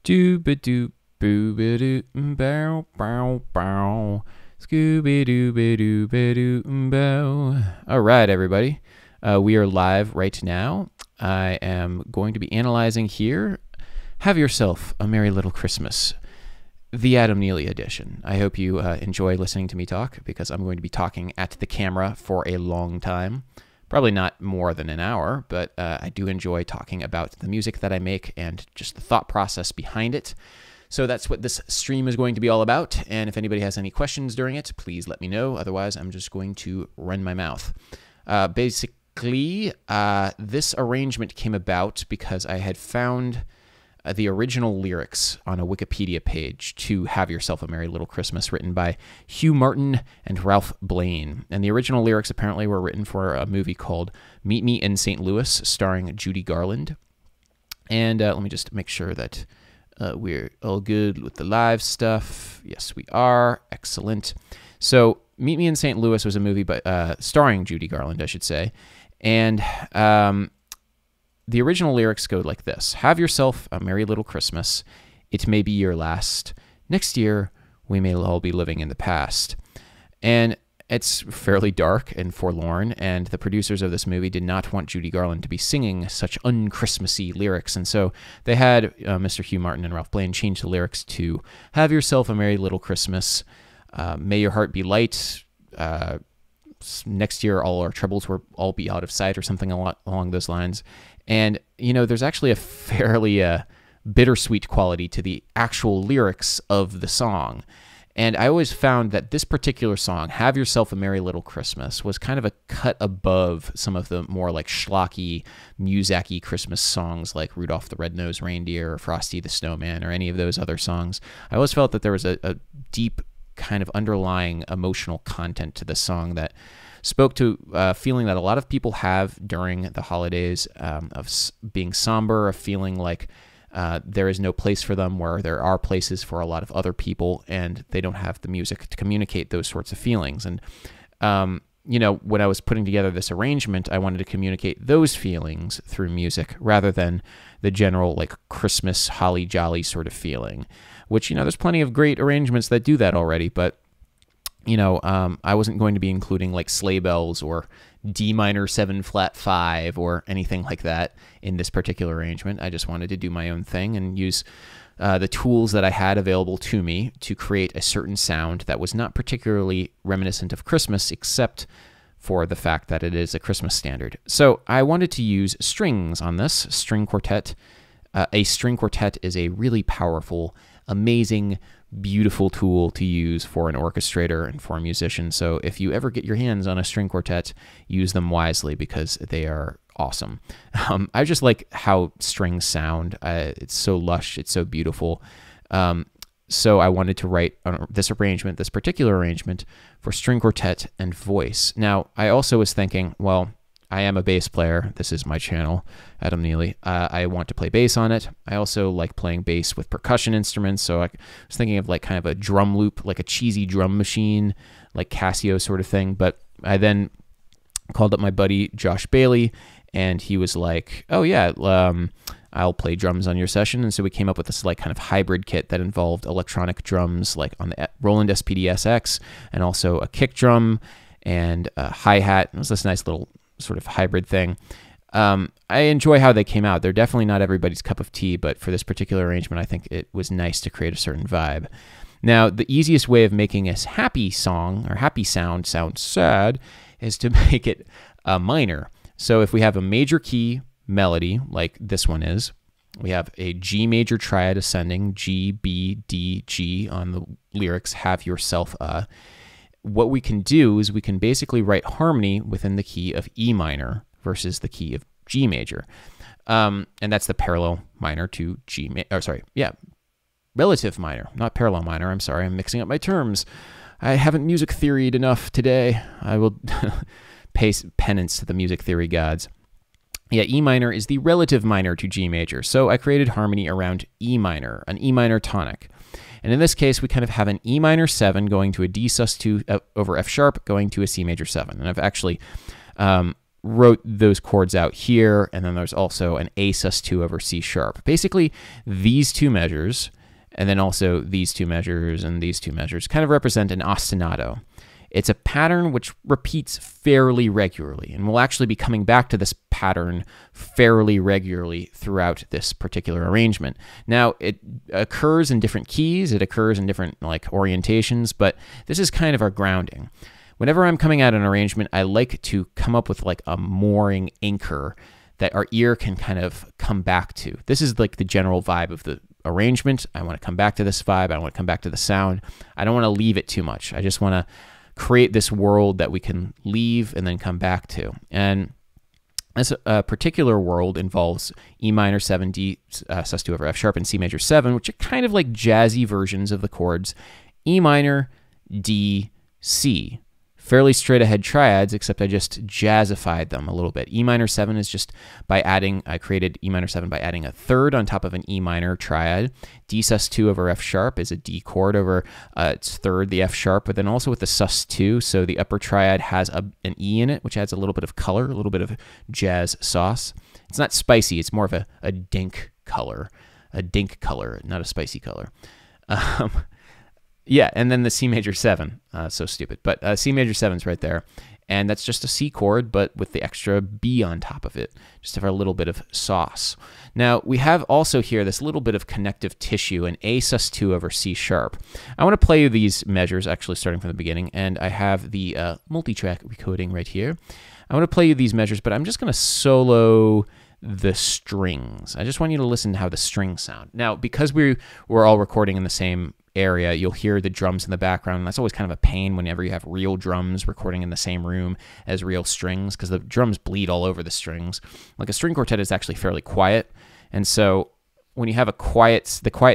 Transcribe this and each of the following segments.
Dooba doop booba doop bow bow bow. Scooby dooba dooba doop bow. All right, everybody. We are live right now. I am going to be analyzing here Have Yourself a Merry Little Christmas, the Adam Neely edition. I hope you enjoy listening to me talk because I'm going to be talking at the camera for a long time. Probably not more than an hour, but I do enjoy talking about the music that I make and just the thought process behind it. So that's what this stream is going to be all about. And if anybody has any questions during it, please let me know. Otherwise, I'm just going to run my mouth. Basically, this arrangement came about because I had found the original lyrics on a Wikipedia page to Have Yourself a Merry Little Christmas, written by Hugh Martin and Ralph Blane. And the original lyrics apparently were written for a movie called Meet Me in St. Louis, starring Judy Garland. And let me just make sure that we're all good with the live stuff. Yes, we are. Excellent. So Meet Me in St. Louis was a movie starring Judy Garland, I should say. And the original lyrics go like this. Have yourself a merry little Christmas. It may be your last. Next year, we may all be living in the past. And it's fairly dark and forlorn, and the producers of this movie did not want Judy Garland to be singing such un-Christmassy lyrics, and so they had Mr. Hugh Martin and Ralph Blane change the lyrics to Have yourself a merry little Christmas. May your heart be light. Next year, all our troubles will all be out of sight, or something along those lines. And, you know, there's actually a fairly bittersweet quality to the actual lyrics of the song. And I always found that this particular song, Have Yourself a Merry Little Christmas, was kind of a cut above some of the more like schlocky, Muzak-y Christmas songs like Rudolph the Red-Nosed Reindeer or Frosty the Snowman or any of those other songs. I always felt that there was a deep kind of underlying emotional content to the song that spoke to a feeling that a lot of people have during the holidays, of being somber, of feeling like there is no place for them where there are places for a lot of other people, and they don't have the music to communicate those sorts of feelings. And, you know, when I was putting together this arrangement, I wanted to communicate those feelings through music rather than the general, like, Christmas holly jolly sort of feeling, which, you know, there's plenty of great arrangements that do that already, but you know, I wasn't going to be including like sleigh bells or D minor 7 flat 5 or anything like that in this particular arrangement. I just wanted to do my own thing and use the tools that I had available to me to create a certain sound that was not particularly reminiscent of Christmas, except for the fact that it is a Christmas standard. So I wanted to use strings on this string quartet. A string quartet is a really powerful, amazing, beautiful tool to use for an orchestrator and for a musician. So if you ever get your hands on a string quartet, use them wisely because they are awesome. I just like how strings sound. It's so lush. It's so beautiful. So I wanted to write this particular arrangement for string quartet and voice. Now, I also was thinking, well, I am a bass player. This is my channel, Adam Neely. I want to play bass on it. I also like playing bass with percussion instruments, so I was thinking of like kind of a drum loop, like a cheesy drum machine, like Casio sort of thing. But I then called up my buddy Josh Bailey, and he was like, oh yeah, I'll play drums on your session. And so we came up with this like kind of hybrid kit that involved electronic drums like on the Roland SPD-SX, and also a kick drum and a hi-hat. It was this nice little sort of hybrid thing. I enjoy how they came out. They're definitely not everybody's cup of tea, but for this particular arrangement, I think it was nice to create a certain vibe. Now, the easiest way of making a happy song or happy sound sad is to make it minor. So if we have a major key melody like this one is, we have a G major triad ascending, G, B, D, G on the lyrics, Have Yourself a. What we can do is we can basically write harmony within the key of E minor versus the key of G major. And that's the parallel minor to relative minor, not parallel minor. I'm sorry, I'm mixing up my terms. I haven't music theoried enough today. I will pay penance to the music theory gods. Yeah, E minor is the relative minor to G major. So I created harmony around E minor, an E minor tonic. And in this case, we kind of have an E minor 7 going to a D sus2 over F sharp going to a C major 7. And I've actually wrote those chords out here, and then there's also an A sus2 over C sharp. Basically, these two measures, and then also these two measures and these two measures, kind of represent an ostinato. It's a pattern which repeats fairly regularly, and we'll actually be coming back to this pattern fairly regularly throughout this particular arrangement. Now, it occurs in different keys, it occurs in different like orientations, but this is kind of our grounding. Whenever I'm coming at an arrangement, I like to come up with like a mooring anchor that our ear can kind of come back to. This is like the general vibe of the arrangement. I want to come back to this vibe. I want to come back to the sound. I don't want to leave it too much. I just want to create this world that we can leave and then come back to. And this particular world involves E minor 7, D sus2 over F sharp, and C major 7, which are kind of like jazzy versions of the chords E minor, D, C. Fairly straight ahead triads, except I just jazzified them a little bit. E minor 7 is just by adding, I created E minor 7 by adding a third on top of an E minor triad. D sus2 over F sharp is a D chord over its third, the F sharp, but then also with the sus2, so the upper triad has an E in it, which adds a little bit of color, a little bit of jazz sauce. It's not spicy, it's more of a dink color, not a spicy color. Yeah, and then the C major 7, so stupid, but C major 7's right there, and that's just a C chord, but with the extra B on top of it, just for a little bit of sauce. Now, we have also here this little bit of connective tissue, an A sus2 over C sharp. I want to play you these measures, actually starting from the beginning, and I have the multi-track recording right here. I want to play you these measures, but I'm just going to solo the strings. I just want you to listen to how the strings sound. Now, because we're all recording in the same area, you'll hear the drums in the background, and that's always kind of a pain whenever you have real drums recording in the same room as real strings, because the drums bleed all over the strings. Like a string quartet is actually fairly quiet, and so when you have the quiet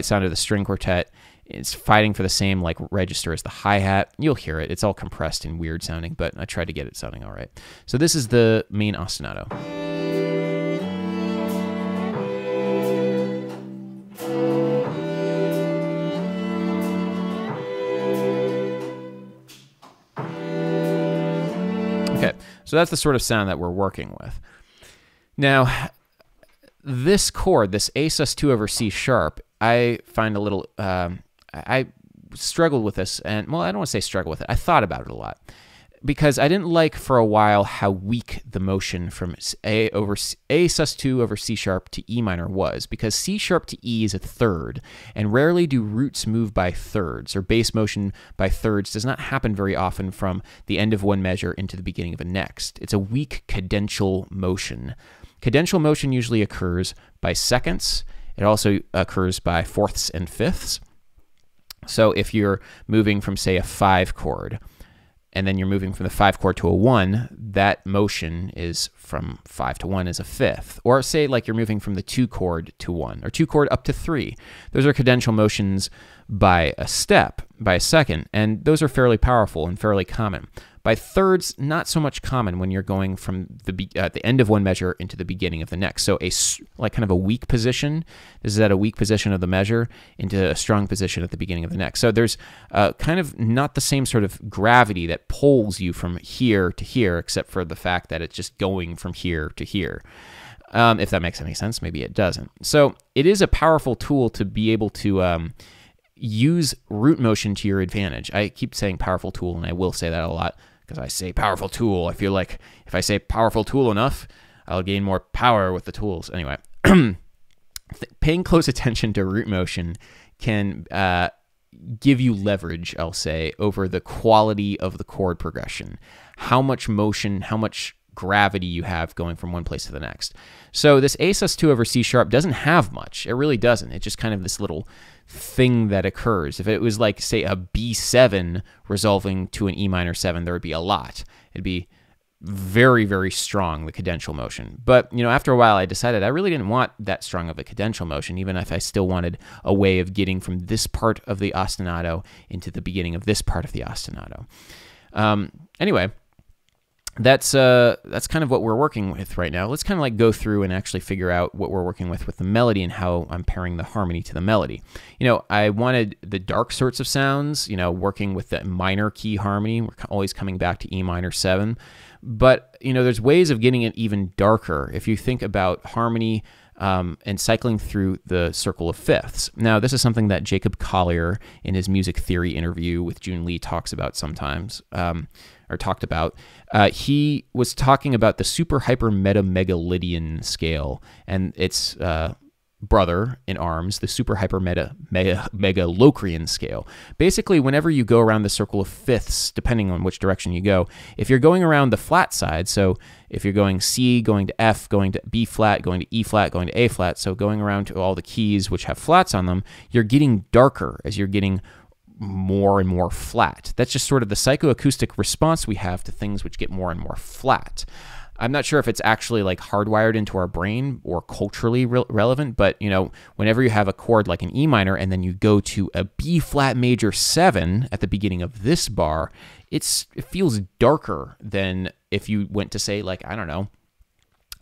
sound of the string quartet, it's fighting for the same like register as the hi-hat. You'll hear it. It's all compressed and weird sounding, but I tried to get it sounding all right. So this is the main ostinato. Okay, so that's the sort of sound that we're working with. Now, this chord, this A sus2 over C sharp, I find a little, I struggled with this, and, well, I don't want to say struggle with it. I thought about it a lot, because I didn't like for a while how weak the motion from A sus2 over C sharp to E minor was, because C sharp to E is a third, and rarely do roots move by thirds, or bass motion by thirds does not happen very often from the end of one measure into the beginning of a next. It's a weak cadential motion. Cadential motion usually occurs by seconds. It also occurs by fourths and fifths. So if you're moving from, say, a 5 chord, and then you're moving from the 5 chord to a 1, that motion is from 5 to 1 is a fifth. Or say like you're moving from the 2 chord to 1, or 2 chord up to 3. Those are cadential motions by a step, by a second, and those are fairly powerful and fairly common. By thirds, not so much common when you're going from the end of one measure into the beginning of the next. So like kind of a weak position, this is at a weak position of the measure into a strong position at the beginning of the next. So there's kind of not the same sort of gravity that pulls you from here to here, except for the fact that it's just going from here to here. If that makes any sense, maybe it doesn't. So it is a powerful tool to be able to use root motion to your advantage. I keep saying powerful tool, and I will say that a lot, because I say powerful tool. I feel like if I say powerful tool enough, I'll gain more power with the tools. Anyway, paying close attention to root motion can give you leverage, I'll say, over the quality of the chord progression. How much motion, how much gravity you have going from one place to the next. So this A sus2 over C sharp doesn't have much. It really doesn't. It's just kind of this little thing that occurs. If it was like, say, a B7 resolving to an E minor 7, there would be a lot. It'd be very, very strong, the cadential motion. But, you know, after a while, I decided I really didn't want that strong of a cadential motion, even if I still wanted a way of getting from this part of the ostinato into the beginning of this part of the ostinato. Anyway, that's kind of what we're working with right now. Let's kind of like go through and actually figure out what we're working with the melody and how I'm pairing the harmony to the melody. You know, I wanted the dark sorts of sounds, you know, working with the minor key harmony. We're always coming back to E minor 7. But, there's ways of getting it even darker if you think about harmony and cycling through the circle of fifths. Now, this is something that Jacob Collier in his music theory interview with June Lee talks about sometimes, or talked about. He was talking about the super hyper meta megalidian scale and its brother in arms, the super hyper mega Locrian scale. Basically, whenever you go around the circle of fifths, depending on which direction you go, if you're going around the flat side, so if you're going C, going to F, going to B flat, going to E flat, going to A flat, so going around to all the keys which have flats on them, you're getting darker as you're getting more and more flat. That's just sort of the psychoacoustic response we have to things which get more and more flat. I'm not sure if it's actually like hardwired into our brain or culturally relevant, but whenever you have a chord like an E minor and then you go to a B flat major 7 at the beginning of this bar, it feels darker than if you went to say like, I don't know,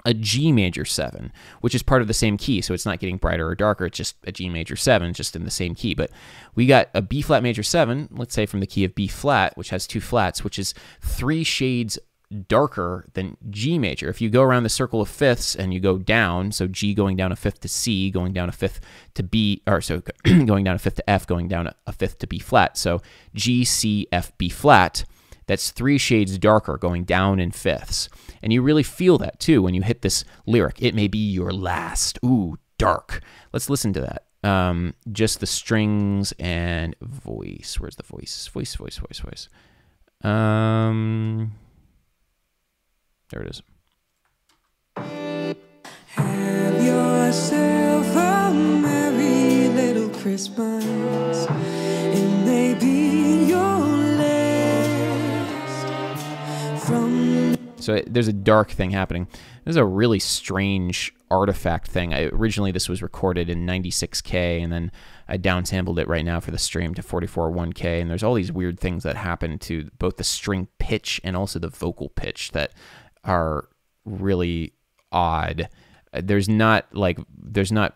a G major 7, which is part of the same key. So it's not getting brighter or darker. It's just a G major 7, just in the same key. But we got a B flat major 7, let's say from the key of B flat, which has 2 flats, which is 3 shades darker than G major. If you go around the circle of fifths and you go down, so G going down a fifth to C, going down a fifth to B, or so going down a fifth to F, going down a fifth to B flat. So G, C, F, B flat, that's 3 shades darker going down in fifths. And you really feel that too when you hit this lyric. It may be your last. Ooh, dark. Let's listen to that. Just the strings and voice. Where's the voice? Voice. There it is. Have yourself a merry little Christmas. It may be your last from... So there's a dark thing happening. This is a really strange artifact thing. Originally, this was recorded in 96K, and then I downsampled it right now for the stream to 44.1K, and there's all these weird things that happen to both the string pitch and also the vocal pitch that are really odd. There's not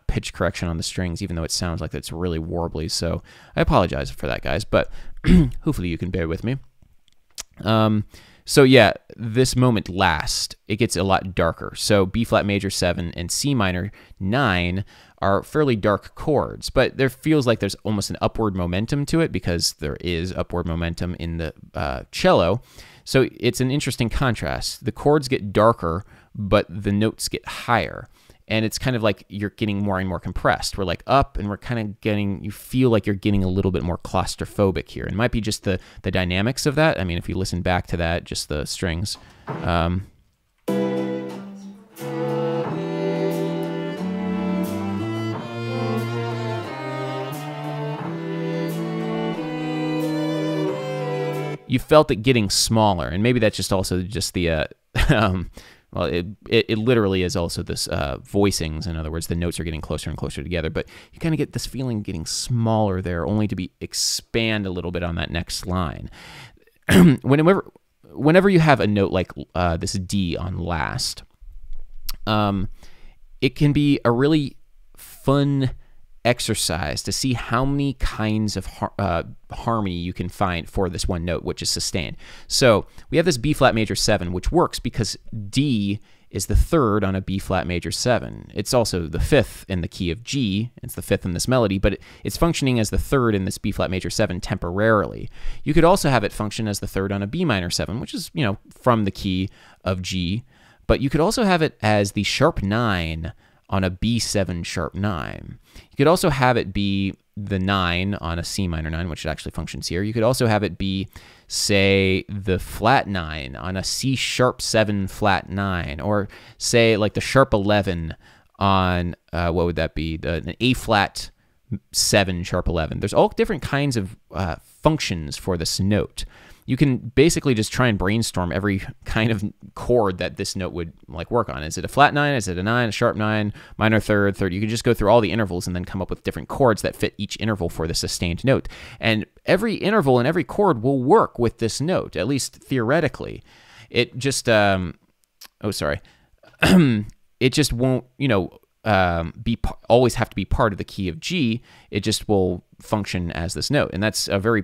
pitch correction on the strings, even though it sounds like it's really warbly. So I apologize for that, guys, but hopefully you can bear with me. So yeah, this moment last, it gets a lot darker. So B flat major 7 and C minor 9 are fairly dark chords, but there feels like there's almost an upward momentum to it because there is upward momentum in the cello. So it's an interesting contrast. The chords get darker, but the notes get higher. And it's kind of like you're getting more and more compressed. We're like up, and we're kind of getting, you feel like you're getting a little bit more claustrophobic here. It might be just the dynamics of that. I mean, if you listen back to that, just the strings. You felt it getting smaller, and maybe that's just also just the, well, it literally is also this voicings. In other words, the notes are getting closer and closer together, but you kind of get this feeling getting smaller there, only to be expand a little bit on that next line. Whenever you have a note like this D on last, it can be a really fun exercise to see how many kinds of harmony you can find for this one note, which is sustained. So we have this B flat major 7, which works because D is the 3rd on a B flat major 7. It's also the 5th in the key of G. It's the 5th in this melody, but it's functioning as the 3rd in this B flat major 7 temporarily. You could also have it function as the 3rd on a B minor 7, which is, from the key of G, but you could also have it as the sharp 9 on a B7 sharp 9. You could also have it be the 9 on a C minor 9, which actually functions here. You could also have it be, say, the flat 9 on a C sharp 7 flat 9, or say like the sharp 11 on, what would that be, an A flat 7 sharp 11. There's all different kinds of functions for this note. You can basically just try and brainstorm every kind of chord that this note would work on. Is it a flat 9? Is it a 9, a sharp 9, minor 3rd, 3rd? You can just go through all the intervals and then come up with different chords that fit each interval for the sustained note. And every interval and every chord will work with this note, at least theoretically. It just, it just won't, always have to be part of the key of G. It just will function as this note. And that's a very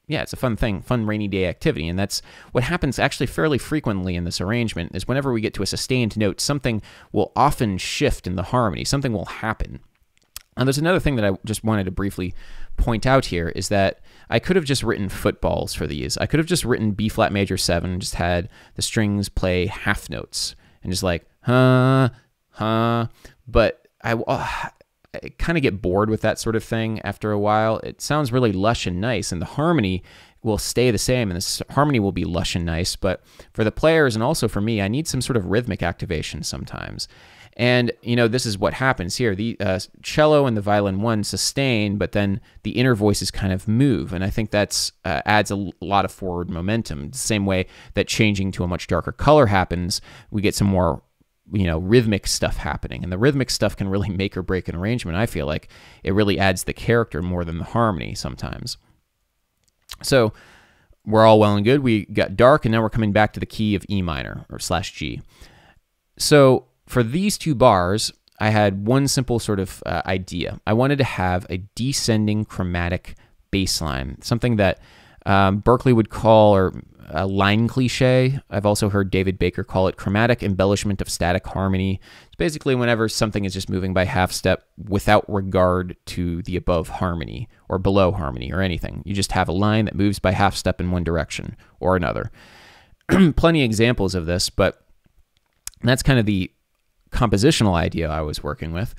yeah, it's a fun thing, fun rainy day activity. And that's what happens actually fairly frequently in this arrangement is whenever we get to a sustained note, something will often shift in the harmony, something will happen. And there's another thing that I just wanted to briefly point out here is that I could have just written footballs for these. I could have just written B flat major 7 and just had the strings play half notes and just like, huh, but I kind of get bored with that sort of thing after a while. It sounds really lush and nice, and the harmony will stay the same, and this harmony will be lush and nice, but for the players and also for me, I need some sort of rhythmic activation sometimes. And, you know, this is what happens here. The cello and the violin 1 sustain, but then the inner voices kind of move. And I think that's adds a lot of forward momentum. The same way that changing to a much darker color happens, we get some more, you know, rhythmic stuff happening. And the rhythmic stuff can really make or break an arrangement. I feel like it really adds the character more than the harmony sometimes. So we're all well and good. We got dark, and now we're coming back to the key of E minor or /G. So for these two bars, I had one simple sort of idea. I wanted to have a descending chromatic bass line, something that Berkeley would call, or a line cliche. I've also heard David Baker call it chromatic embellishment of static harmony. It's basically whenever something is just moving by half step without regard to the above harmony or below harmony or anything. You just have a line that moves by half step in one direction or another. Plenty of examples of this, but that's kind of the compositional idea I was working with.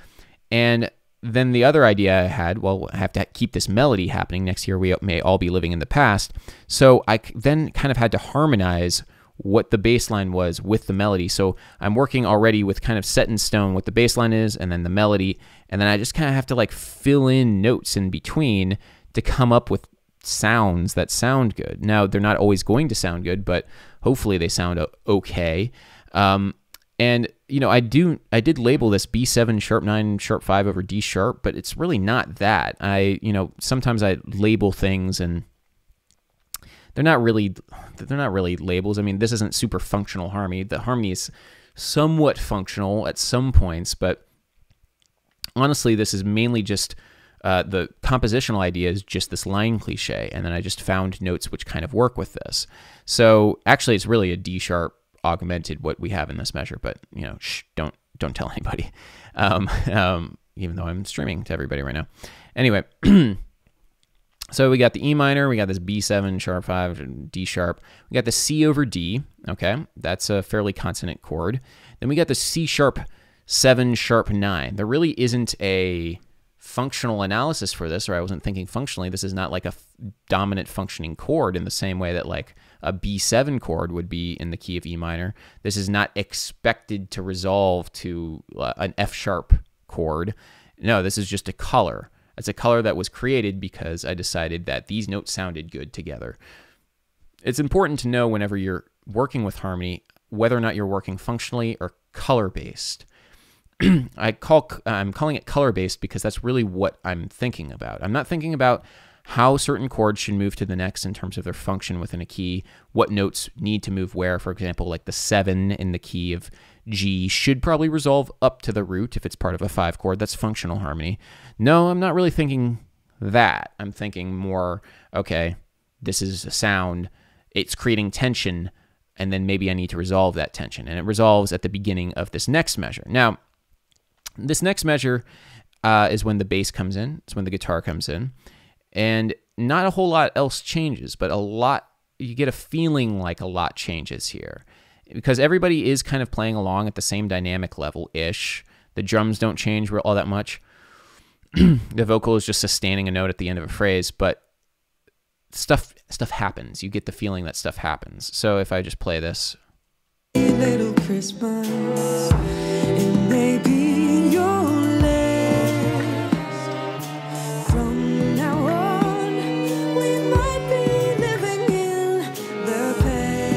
And then the other idea I had, well, I have to keep this melody happening. Next year we may all be living in the past. So I then kind of had to harmonize what the bass line was with the melody. So I'm working already with kind of set in stone what the bass line is and then the melody. And then I just kind of have to like fill in notes in between to come up with sounds that sound good. Now, they're not always going to sound good, but hopefully they sound okay. And, you know, I did label this B7 sharp 9 sharp 5 over D sharp, but it's really not that. Sometimes I label things and they're not really labels. I mean, this isn't super functional harmony. The harmony is somewhat functional at some points, but honestly, this is mainly just the compositional idea is just this line cliche, and then I just found notes which kind of work with this. So actually, it's really a D sharp augmented what we have in this measure, but you know, don't tell anybody. Even though I'm streaming to everybody right now. Anyway, so we got the E minor, we got this B7 sharp 5, D sharp. We got the C over D. Okay, that's a fairly consonant chord. Then we got the C sharp 7 sharp 9. There really isn't a functional analysis for this, or I wasn't thinking functionally. This is not like a dominant functioning chord in the same way that like a B7 chord would be in the key of E minor. This is not expected to resolve to an F sharp chord. No, this is just a color. It's a color that was created because I decided that these notes sounded good together. It's important to know whenever you're working with harmony, whether or not you're working functionally or color-based. I'm calling it color-based because that's really what I'm thinking about. I'm not thinking about how certain chords should move to the next in terms of their function within a key, what notes need to move where. For example, like the 7 in the key of G should probably resolve up to the root if it's part of a 5 chord. That's functional harmony. No, I'm not really thinking that. I'm thinking more, okay, this is a sound, it's creating tension, and then maybe I need to resolve that tension. And it resolves at the beginning of this next measure. Now, this next measure is when the bass comes in. It's when the guitar comes in. And not a whole lot else changes, but you get a feeling like a lot changes here. Because everybody is kind of playing along at the same dynamic level-ish. The drums don't change all that much. The vocal is just sustaining a note at the end of a phrase, but stuff happens. You get the feeling that stuff happens. So if I just play this. Little Christmas, it may be your last. From now on, we might be living in the past.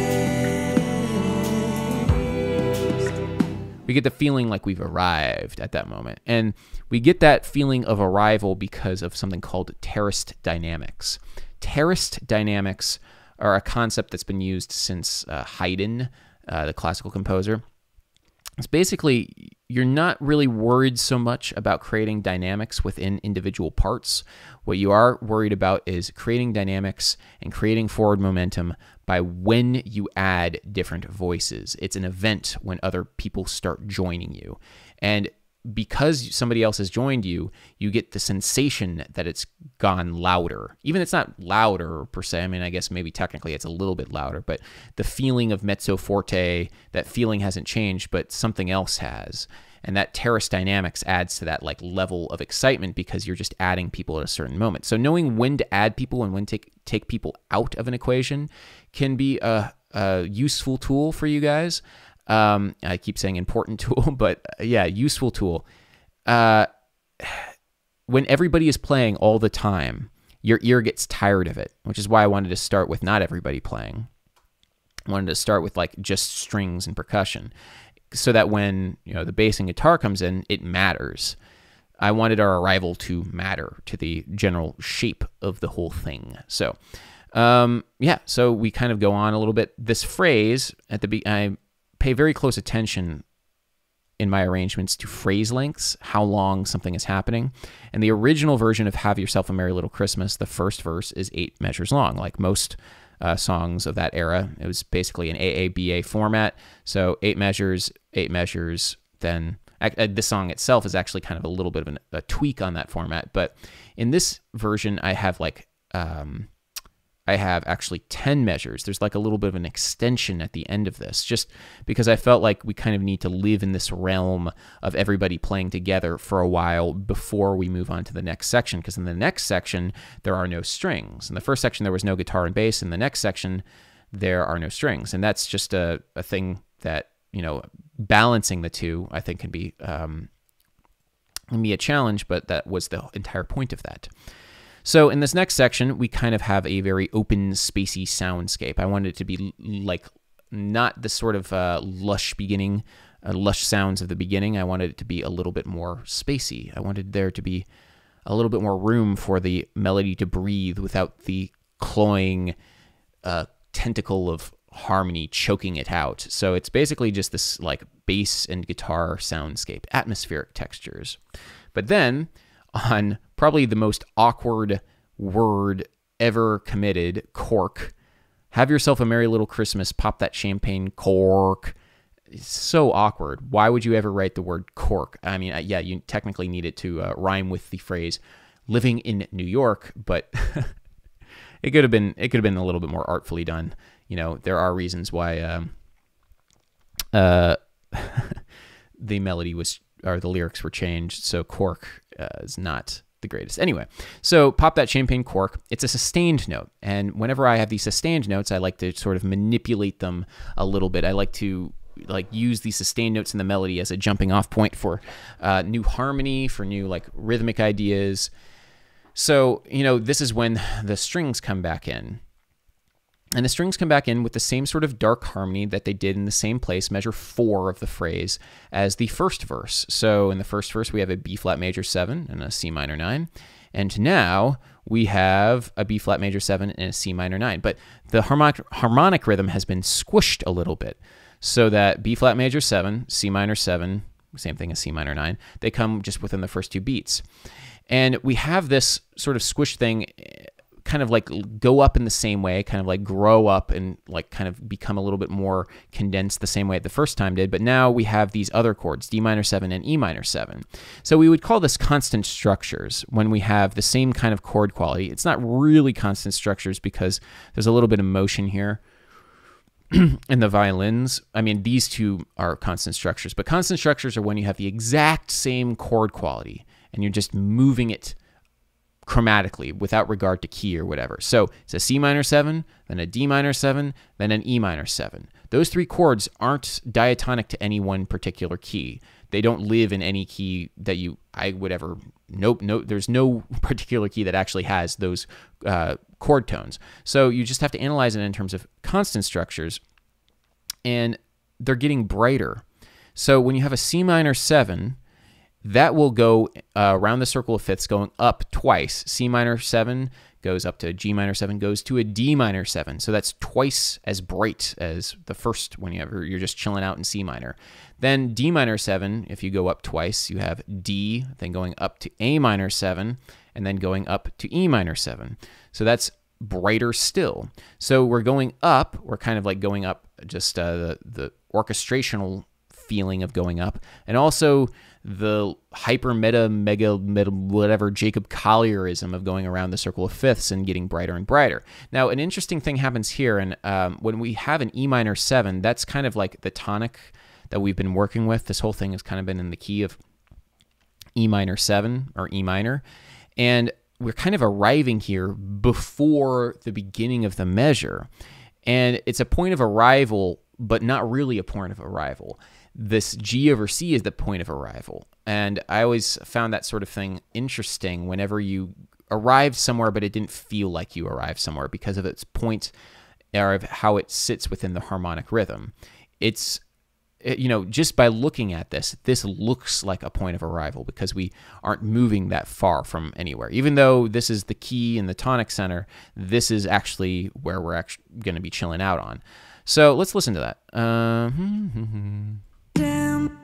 We get the feeling like we've arrived at that moment. And we get that feeling of arrival because of something called terraced dynamics. Terraced dynamics are a concept that's been used since Haydn, the classical composer. It's basically you're not really worried so much about creating dynamics within individual parts. What you are worried about is creating dynamics and creating forward momentum by when you add different voices. It's an event when other people start joining you. And because somebody else has joined you, you get the sensation that it's gone louder. Even if it's not louder per se. I mean, I guess maybe technically it's a little bit louder, but the feeling of mezzo forte, that feeling hasn't changed, but something else has. And that terrace dynamics adds to that like level of excitement because you're just adding people at a certain moment. So knowing when to add people and when to take people out of an equation can be a useful tool for you guys. I keep saying important tool, but yeah, useful tool. When everybody is playing all the time, your ear gets tired of it, which is why I wanted to start with not everybody playing. I wanted to start with like just strings and percussion, so that when the bass and guitar comes in, it matters. I wanted our arrival to matter to the general shape of the whole thing. So, so we kind of go on a little bit. This phrase I pay very close attention in my arrangements to phrase lengths, how long something is happening. And the original version of Have Yourself a Merry Little Christmas, the first verse is 8 measures long, like most songs of that era. It was basically an AABA format. So 8 measures, then this song itself is actually kind of a little bit of a tweak on that format. But in this version, I have actually 10 measures. There's like a little bit of an extension at the end of this, just because I felt like we kind of need to live in this realm of everybody playing together for a while before we move on to the next section. Because in the next section, there are no strings. In the first section, there was no guitar and bass. In the next section, there are no strings. And that's just a thing that, balancing the two, I think can be a challenge, but that was the entire point of that. So in this next section, we kind of have a very open, spacey soundscape. I wanted it to be like not the sort of lush sounds of the beginning. I wanted it to be a little bit more spacey. I wanted there to be a little bit more room for the melody to breathe without the cloying tentacle of harmony choking it out. So it's basically just this like bass and guitar soundscape, atmospheric textures. But then on probably the most awkward word ever committed, cork. Have yourself a merry little Christmas, pop that champagne cork. It's so awkward. Why would you ever write the word cork? I mean, yeah, you technically need it to rhyme with the phrase living in New York, but it could have been a little bit more artfully done. There are reasons why the melody or the lyrics were changed, so cork is not the greatest. Anyway, so pop that champagne cork. It's a sustained note, and whenever I have these sustained notes, I like to sort of manipulate them a little bit. I like to use these sustained notes in the melody as a jumping off point for new harmony, for new rhythmic ideas. So, this is when the strings come back in. And the strings come back in with the same sort of dark harmony that they did in the same place, measure 4 of the phrase, as the first verse. So in the first verse, we have a B flat major 7 and a C minor 9. And now we have a B flat major 7 and a C minor 9. But the harmonic rhythm has been squished a little bit, so that B flat major 7, C minor 7, same thing as C minor 9, they come just within the first 2 beats. And we have this sort of squish thing kind of go up in the same way, kind of grow up and kind of become a little bit more condensed the same way the first time did. But now we have these other chords, D minor 7 and E minor 7. So we would call this constant structures when we have the same kind of chord quality. It's not really constant structures because there's a little bit of motion here in the violins. I mean, these two are constant structures, but constant structures are when you have the exact same chord quality and you're just moving it chromatically without regard to key or whatever. So it's a C minor 7, then a D minor 7, then an E minor 7. Those 3 chords aren't diatonic to any one particular key. They don't live in any key that Nope, there's no particular key that actually has those chord tones. So you just have to analyze it in terms of constant structures, and they're getting brighter. So when you have a C minor 7, that will go around the circle of fifths, going up twice. C minor 7 goes up to G minor 7, goes to a D minor 7. So that's twice as bright as the first when you're just chilling out in C minor. Then D minor 7, if you go up twice, you have D, then going up to A minor 7, and then going up to E minor 7. So that's brighter still. So we're going up, we're kind of like going up just the orchestrational feeling of going up, and also the hyper meta whatever Jacob Collierism of going around the circle of fifths and getting brighter and brighter. Now, an interesting thing happens here, and when we have an E minor 7, that's kind of like the tonic that we've been working with. This whole thing has kind of been in the key of E minor 7 or E minor, and we're kind of arriving here before the beginning of the measure, and it's a point of arrival, but not really a point of arrival. This G over C is the point of arrival. And I always found that sort of thing interesting whenever you arrived somewhere, but it didn't feel like you arrived somewhere because of its point or of how it sits within the harmonic rhythm. It's, just by looking at this looks like a point of arrival because we aren't moving that far from anywhere. Even though this is the key in the tonic center, this is actually where we're actually going to be chilling out on. So let's listen to that. Damn.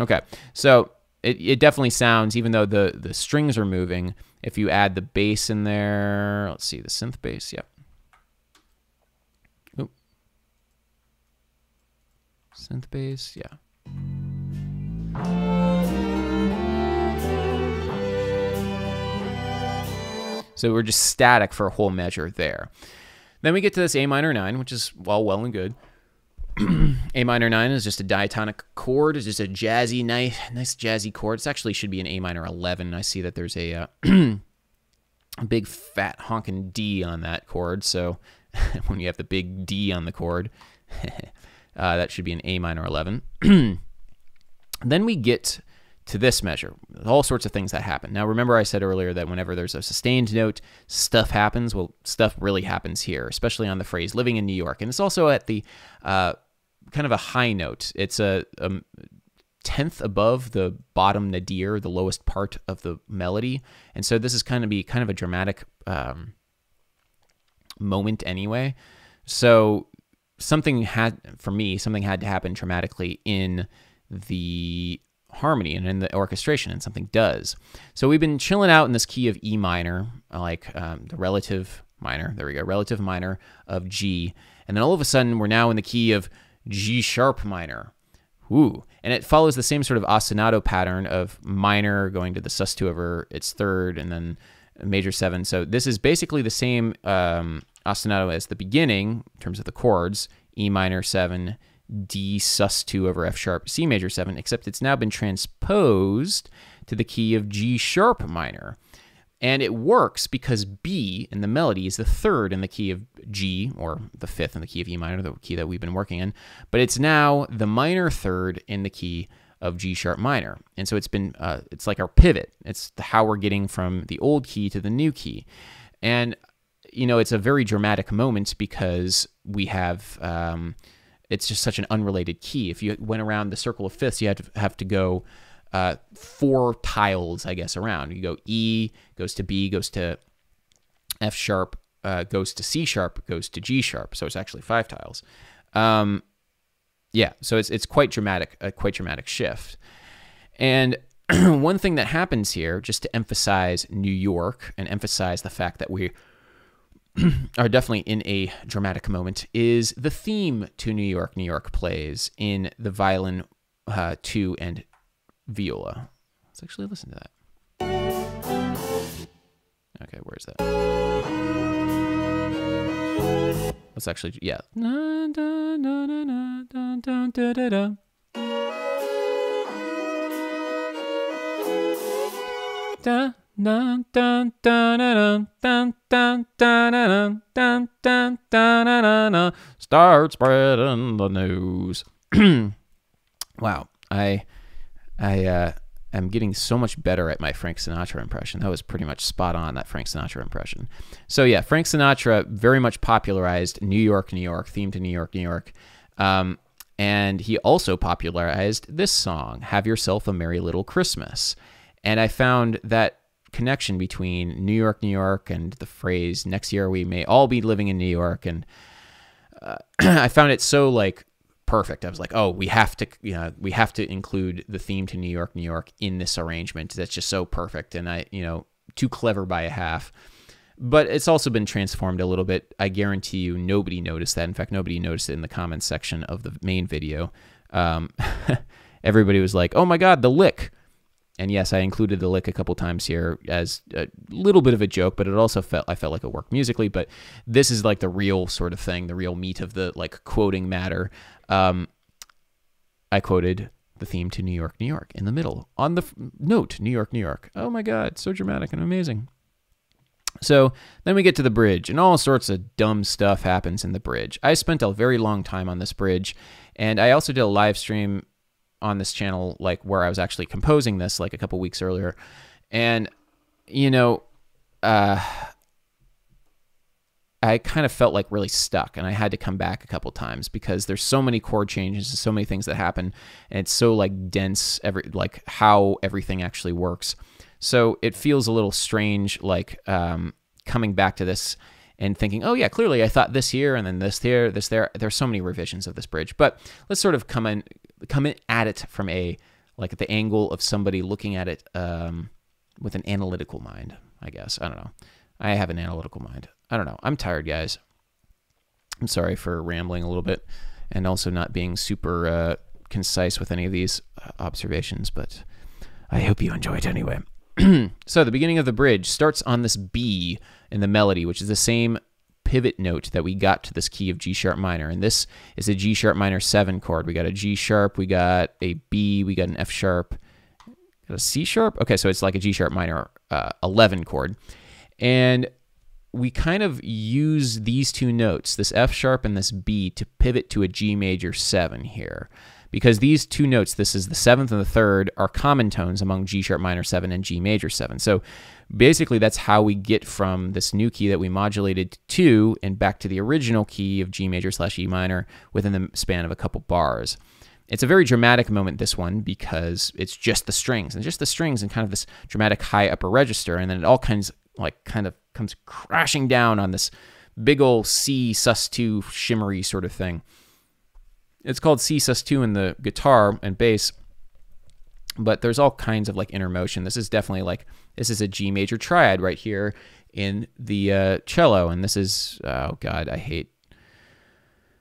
Okay, so it definitely sounds, even though the strings are moving, if you add the bass in there, let's see, the synth bass, yep. Oop. Synth bass, yeah. So we're just static for a whole measure there. Then we get to this A minor 9, which is well and good. A minor 9 is just a diatonic chord. It's just a jazzy, nice jazzy chord. It actually should be an A minor 11. I see that there's a big fat honking D on that chord. So when you have the big D on the chord, that should be an A minor 11. Then we get to this measure, all sorts of things that happen. Now, remember I said earlier that whenever there's a sustained note, stuff happens. Well, stuff really happens here, especially on the phrase living in New York. And it's also at the kind of a high note. It's a tenth above the bottom nadir, the lowest part of the melody. And so this is kind of a dramatic moment anyway. So something had to happen dramatically in the harmony and in the orchestration, and something does. So we've been chilling out in this key of E minor, like the relative minor. There we go, relative minor of G. And then all of a sudden, we're now in the key of G sharp minor. Ooh. And it follows the same sort of ostinato pattern of minor going to the sus2 over its third, and then major 7. So this is basically the same ostinato as the beginning in terms of the chords, E minor 7, D sus2 over F sharp, C major 7, except it's now been transposed to the key of G sharp minor. And it works because B in the melody is the third in the key of G, or the fifth in the key of E minor, the key that we've been working in. But it's now the minor third in the key of G sharp minor. And so it's been, it's like our pivot. It's how we're getting from the old key to the new key. And, it's a very dramatic moment because we have, it's just such an unrelated key. If you went around the circle of fifths, you have to go 4 tiles, I guess, around. You go E, goes to B, goes to F sharp, goes to C sharp, goes to G sharp. So it's actually 5 tiles. Yeah, so it's quite dramatic, a quite dramatic shift. And one thing that happens here, just to emphasize New York and emphasize the fact that we are definitely in a dramatic moment, is the theme to New York plays in the violin 2 and viola. Let's actually listen to that. Okay, where's that? Let's actually, yeah. Start spreading the news. Wow, I am getting so much better at my Frank Sinatra impression. That was pretty much spot on, that Frank Sinatra impression. So yeah, Frank Sinatra very much popularized New York, theme to New York. And he also popularized this song, Have Yourself a Merry Little Christmas. And I found that connection between New York, and the phrase, next year we may all be living in New York. And I found it so like perfect. I was like, oh, we have to include the theme to New York in this arrangement. That's just so perfect. And too clever by a half. But it's also been transformed a little bit. I guarantee you nobody noticed that. In fact, nobody noticed it in the comments section of the main video. Everybody was like, oh my God, the lick. And yes, I included the lick a couple times here as a little bit of a joke, but it also I felt like it worked musically. But this is like the real sort of thing, the real meat of the like quoting matter. I quoted the theme to New York in the middle on the note, New York. Oh my God, so dramatic and amazing. So then we get to the bridge, and all sorts of dumb stuff happens in the bridge. I spent a very long time on this bridge, and I also did a live stream on this channel, like where I was actually composing this like a couple weeks earlier. And, I kind of felt like really stuck, and I had to come back a couple times because there's so many chord changes and so many things that happen, and it's so like dense, like how everything actually works. So it feels a little strange, like coming back to this and thinking, oh yeah, clearly I thought this here and then this there, this there. There's so many revisions of this bridge, but let's sort of come in at it from the angle of somebody looking at it with an analytical mind, I guess. I don't know. I have an analytical mind. I don't know. I'm tired, guys. I'm sorry for rambling a little bit and also not being super concise with any of these observations, but I hope you enjoy it anyway. So the beginning of the bridge starts on this B in the melody, which is the same pivot note that we got to this key of G sharp minor. And this is a G sharp minor 7 chord. We got a G sharp, we got a B, we got an F sharp, got a C sharp. Okay, so it's like a G sharp minor 11 chord. And we kind of use these two notes, this F sharp and this B, to pivot to a G major 7 here. Because these two notes, this is the 7th and the 3rd, are common tones among G sharp minor 7 and G major 7. So basically that's how we get from this new key that we modulated to and back to the original key of G major / E minor within the span of a couple bars. It's a very dramatic moment, this one, because it's just the strings and kind of this dramatic high upper register, and then it all kind of comes crashing down on this big old C sus2 shimmery sort of thing. It's called C sus2 in the guitar and bass, but there's all kinds of like inner motion. This is definitely this is a G major triad right here in the cello, and this is, oh God,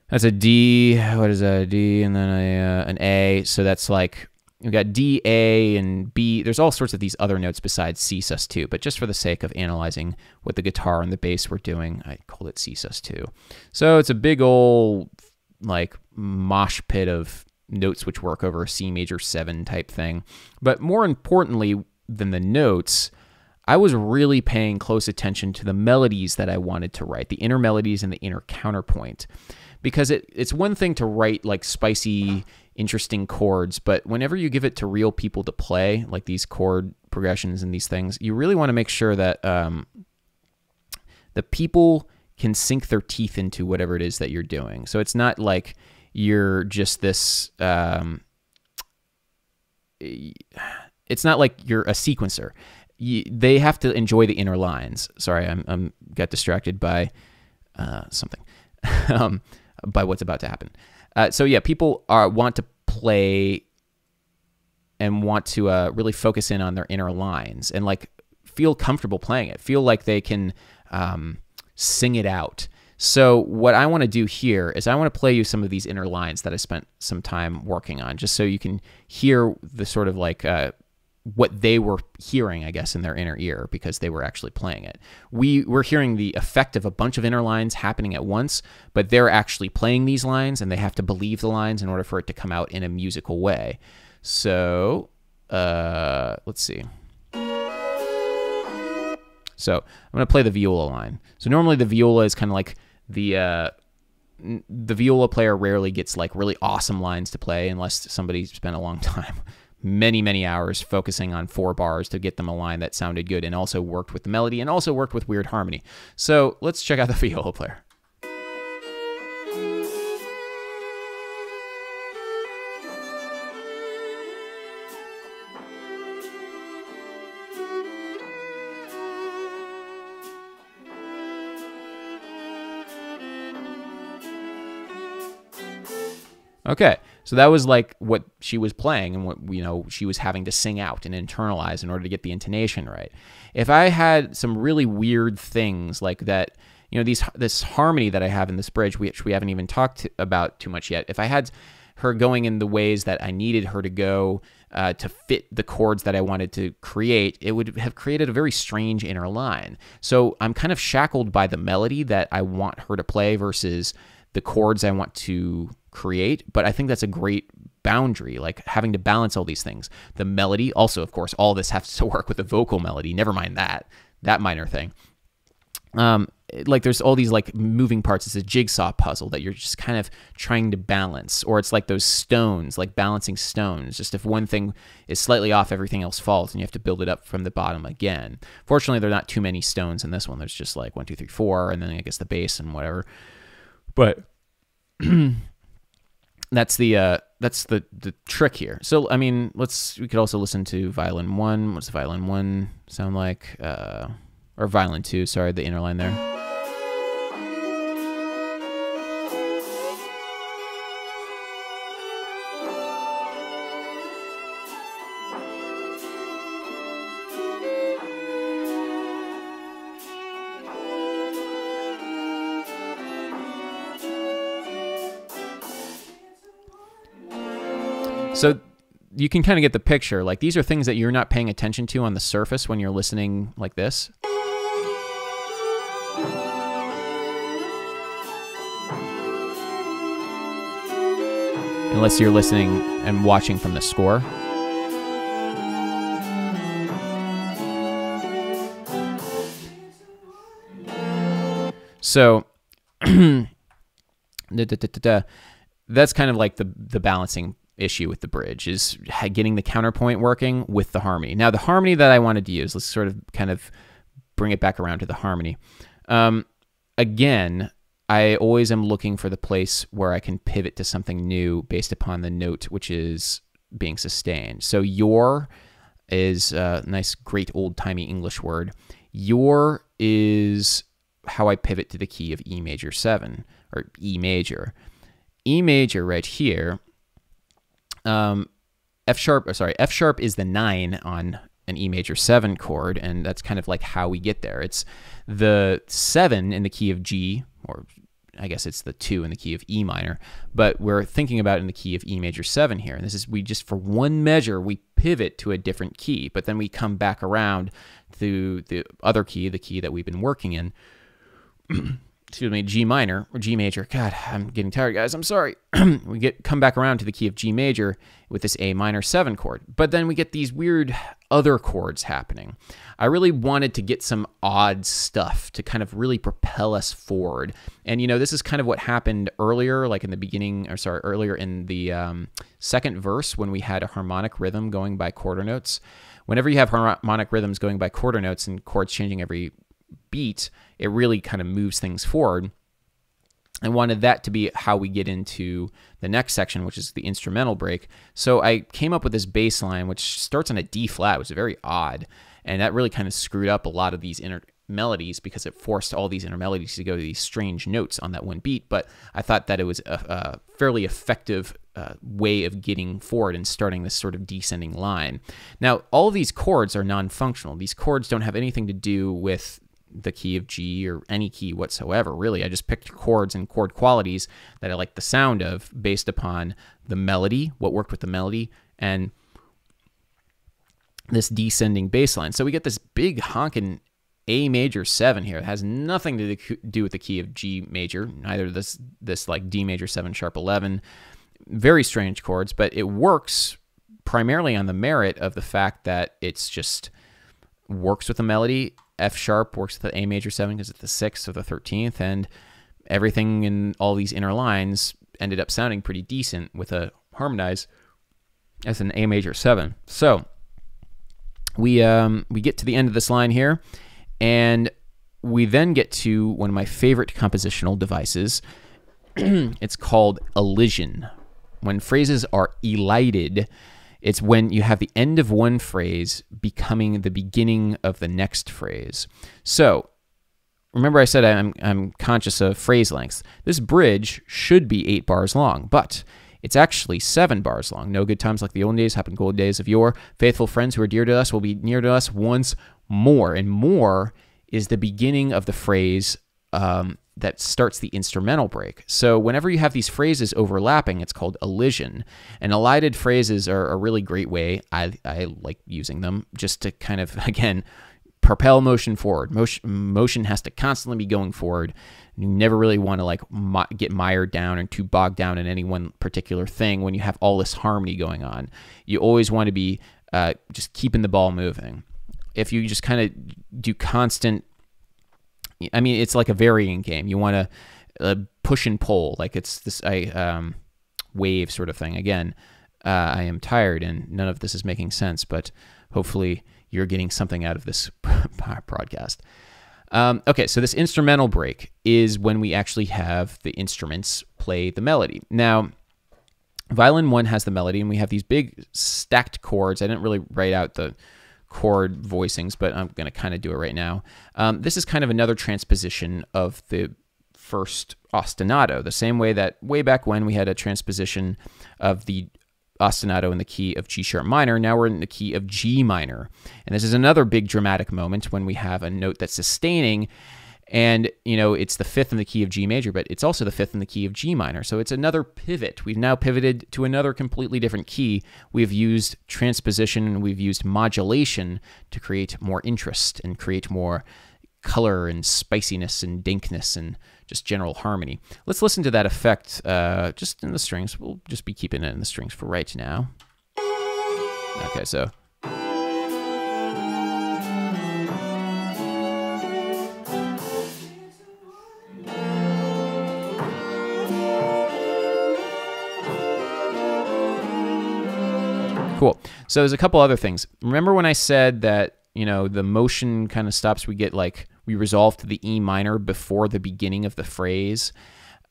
that's a D, what is that, a D, and then an A, so that's like, we've got D, A, and B. There's all sorts of these other notes besides C sus2, but just for the sake of analyzing what the guitar and the bass were doing, I called it C sus2. So it's a big old like mosh pit of notes which work over a C major 7 type thing. But more importantly than the notes, I was really paying close attention to the melodies that I wanted to write, the inner melodies and the inner counterpoint. Because it's one thing to write like spicy, interesting chords, but whenever you give it to real people to play, like these chord progressions and these things, you really want to make sure that the people can sink their teeth into whatever it is that you're doing. So it's not like you're just this, it's not like you're a sequencer. They have to enjoy the inner lines. Sorry, I'm got distracted by something, by what's about to happen. So yeah, people want to play and want to really focus in on their inner lines and like feel comfortable playing it, feel like they can sing it out. So what I want to do here is I want to play you some of these inner lines that I spent some time working on, just so you can hear the sort of like what they were hearing, I guess, in their inner ear, because they were actually playing it. We're hearing the effect of a bunch of inner lines happening at once, but they're actually playing these lines, and they have to believe the lines in order for it to come out in a musical way. So let's see. So I'm going to play the viola line. So normally the viola is kind of like the viola player rarely gets like really awesome lines to play unless somebody spent a long time, many hours focusing on 4 bars to get them a line that sounded good and also worked with the melody and also worked with weird harmony. So let's check out the viola player. Okay, so that was like what she was playing and what she was having to sing out and internalize in order to get the intonation right. If I had some really weird things like that, this harmony that I have in this bridge, which we haven't even talked about too much yet, if I had her going in the ways that I needed her to go to fit the chords that I wanted to create, it would have created a very strange inner line. So I'm kind of shackled by the melody that I want her to play versus the chords I want to create, but I think that's a great boundary, like having to balance all these things. The melody, also, of course, all this has to work with the vocal melody. Never mind that minor thing. Like there's all these like moving parts. It's a jigsaw puzzle that you're just kind of trying to balance, or it's like those stones, like balancing stones. Just if one thing is slightly off, everything else falls, and you have to build it up from the bottom again. Fortunately, there are not too many stones in this one. There's just like 1, 2, 3, 4, and then I guess the bass and whatever. But that's the trick here. So I mean, we could also listen to violin 1. What's the violin 1 sound like? Or violin 2, sorry, the inner line there. So you can kind of get the picture. Like these are things that you're not paying attention to on the surface when you're listening like this. Unless you're listening and watching from the score. So that's kind of like the balancing issue with the bridge, is getting the counterpoint working with the harmony. Now the harmony that I wanted to use, let's sort of kind of bring it back around to the harmony. Again, I always am looking for the place where I can pivot to something new based upon the note which is being sustained. So your is a nice, great old-timey English word. Your is how I pivot to the key of E major 7, or E major. E major right here, F sharp is the 9 on an E major 7 chord, and that's kind of like how we get there. It's the 7 in the key of G, or I guess it's the 2 in the key of E minor, but we're thinking about it in the key of E major 7 here. And this is, we just, for one measure, we pivot to a different key, but then we come back around to the other key, the key that we've been working in, excuse me, G minor, or G major. God, I'm getting tired, guys. I'm sorry. We come back around to the key of G major with this A minor 7 chord, but then we get these weird other chords happening. I really wanted to get some odd stuff to kind of really propel us forward. And, you know, this is kind of what happened earlier, like in the beginning, or sorry, earlier in the second verse when we had a harmonic rhythm going by quarter notes. Whenever you have harmonic rhythms going by quarter notes and chords changing every beat, it really kind of moves things forward. I wanted that to be how we get into the next section, which is the instrumental break. So I came up with this bass line, which starts on a D flat, which is very odd. And that really kind of screwed up a lot of these inner melodies because it forced all these inner melodies to go to these strange notes on that one beat. But I thought that it was a fairly effective way of getting forward and starting this sort of descending line. Now, all of these chords are non-functional. These chords don't have anything to do with the key of G or any key whatsoever, really. I just picked chords and chord qualities that I like the sound of based upon the melody, what worked with the melody, and this descending bass line. So we get this big honkin' A major 7 here. It has nothing to do with the key of G major, neither this like D major 7 sharp 11. Very strange chords, but it works primarily on the merit of the fact that it's just works with the melody. F sharp works with the A major 7 because it's the 6th or the 13th, and everything in all these inner lines ended up sounding pretty decent with a harmonize as an A major 7. So we get to the end of this line here, and we then get to one of my favorite compositional devices. It's called elision. When phrases are elided, it's when you have the end of one phrase becoming the beginning of the next phrase. So remember I said I'm conscious of phrase lengths. This bridge should be 8 bars long, but It's actually 7 bars long. No good times like the old days happen gold days of yore. Faithful friends who are dear to us will be near to us once more. And more is the beginning of the phrase that starts the instrumental break. So whenever you have these phrases overlapping, it's called elision. And elided phrases are a really great way. I like using them just to kind of, again, propel motion forward. Motion has to constantly be going forward. You never really want to like get mired down and too bogged down in any one particular thing when you have all this harmony going on. You always want to be just keeping the ball moving. If you just kind of do constant, I mean, it's like a varying game. You want to push and pull, like it's this wave sort of thing. Again, I am tired and none of this is making sense, but hopefully you're getting something out of this broadcast. Okay, so this instrumental break is when we actually have the instruments play the melody. Now, Violin 1 has the melody, and we have these big stacked chords. I didn't really write out the chord voicings, but I'm going to kind of do it right now. This is kind of another transposition of the first ostinato, the same way that way back when we had a transposition of the ostinato in the key of G sharp minor. Now we're in the key of G minor. And this is another big dramatic moment when we have a note that's sustaining, and it's the 5th in the key of G major, but it's also the 5th in the key of G minor. So it's another pivot. We've now pivoted to another completely different key. We've used transposition and we've used modulation to create more interest and create more color and spiciness and dankness and just general harmony. Let's listen to that effect just in the strings. We'll just be keeping it in the strings for right now. Okay, so. Cool. So there's a couple other things. Remember when I said that, the motion kind of stops, we resolve to the E minor before the beginning of the phrase?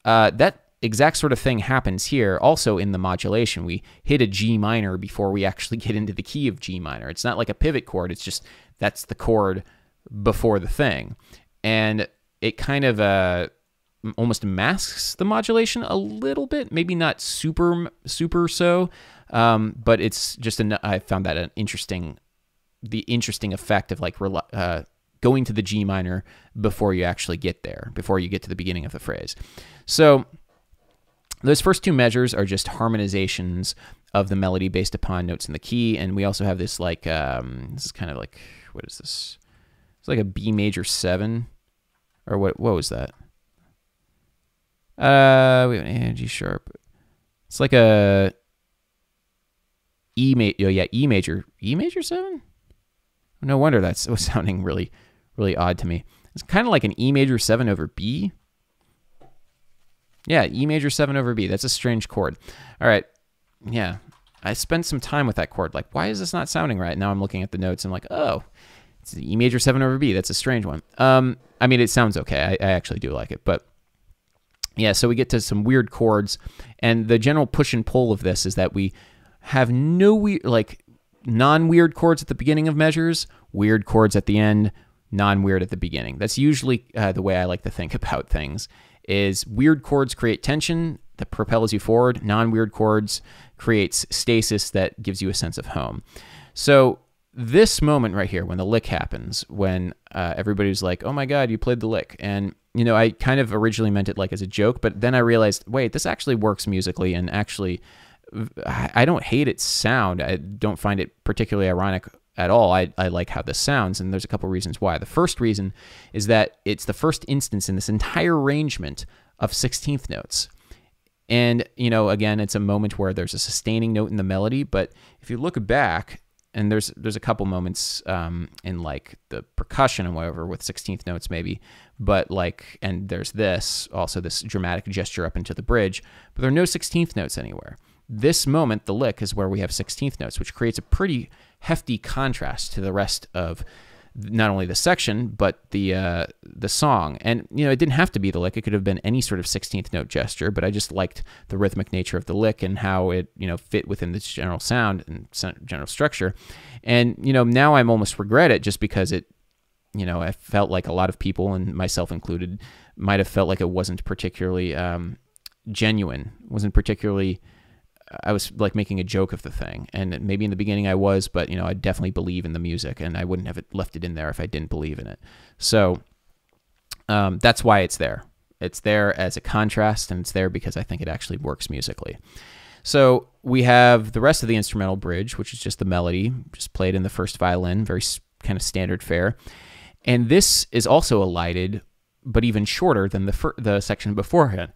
That exact sort of thing happens here also in the modulation. We hit a G minor before we actually get into the key of G minor. It's not like a pivot chord. It's just that's the chord before the thing. And it kind of almost masks the modulation a little bit, maybe not super so, but it's just I found that the interesting effect of like going to the G minor before you actually get there, before you get to the beginning of the phrase. So those first 2 measures are just harmonizations of the melody based upon notes in the key, and we also have this like this is kind of like, what is this? It's like a B major 7, or what was that? We have an G sharp. It's like a E major 7. No wonder that was sounding really, really odd to me. It's kind of like an E major 7 over B. Yeah, E major 7 over B. That's a strange chord. All right. Yeah, I spent some time with that chord. Like, why is this not sounding right? Now I'm looking at the notes and I'm like, oh, it's E major 7 over B. That's a strange one. I mean, it sounds okay. I actually do like it. But yeah, so we get to some weird chords. And the general push and pull of this is that we have no non-weird chords at the beginning of measures, weird chords at the end, non-weird at the beginning. That's usually the way I like to think about things, is weird chords create tension that propels you forward. Non-weird chords creates stasis that gives you a sense of home. So this moment right here, when the lick happens, when everybody's like, oh my God, you played the lick. And, I kind of originally meant it like as a joke, but then I realized, wait, this actually works musically, and actually I don't hate its sound. I don't find it particularly ironic at all. I like how this sounds, and there's a couple reasons why. The first reason is that it's the first instance in this entire arrangement of 16th notes. And, again, it's a moment where there's a sustaining note in the melody, but if you look back, and there's a couple moments in like the percussion and whatever with 16th notes maybe, but and there's this dramatic gesture up into the bridge, but there are no 16th notes anywhere. This moment, the lick, is where we have 16th notes, which creates a pretty hefty contrast to the rest of not only the section, but the song. And, it didn't have to be the lick. It could have been any sort of 16th note gesture, but I just liked the rhythmic nature of the lick and how it, fit within this general sound and general structure. And, now I'm almost regret it just because it, I felt like a lot of people, and myself included, might have felt like it wasn't particularly genuine, wasn't particularly I was like making a joke of the thing, and maybe in the beginning I was, but you know, I definitely believe in the music, and I wouldn't have left it in there if I didn't believe in it. So that's why it's there. It's there as a contrast, and it's there because I think it actually works musically. So we have the rest of the instrumental bridge, which is just the melody, just played in the first violin, very kind of standard fare. And this is also elided, but even shorter than the section beforehand.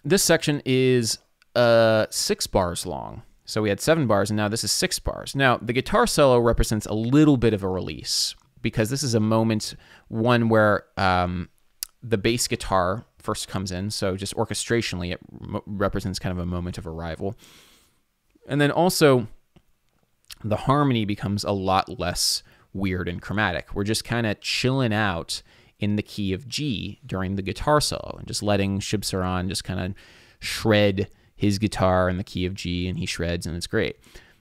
This section is 6 bars long. So we had 7 bars, and now this is 6 bars. Now, the guitar solo represents a little bit of a release, because this is a moment, one where the bass guitar first comes in, so just orchestrationally it represents kind of a moment of arrival. And then also the harmony becomes a lot less weird and chromatic. We're just kind of chilling out in the key of G during the guitar solo and just letting Shub Saran just kind of shred his guitar in the key of G, and he shreds, and it's great.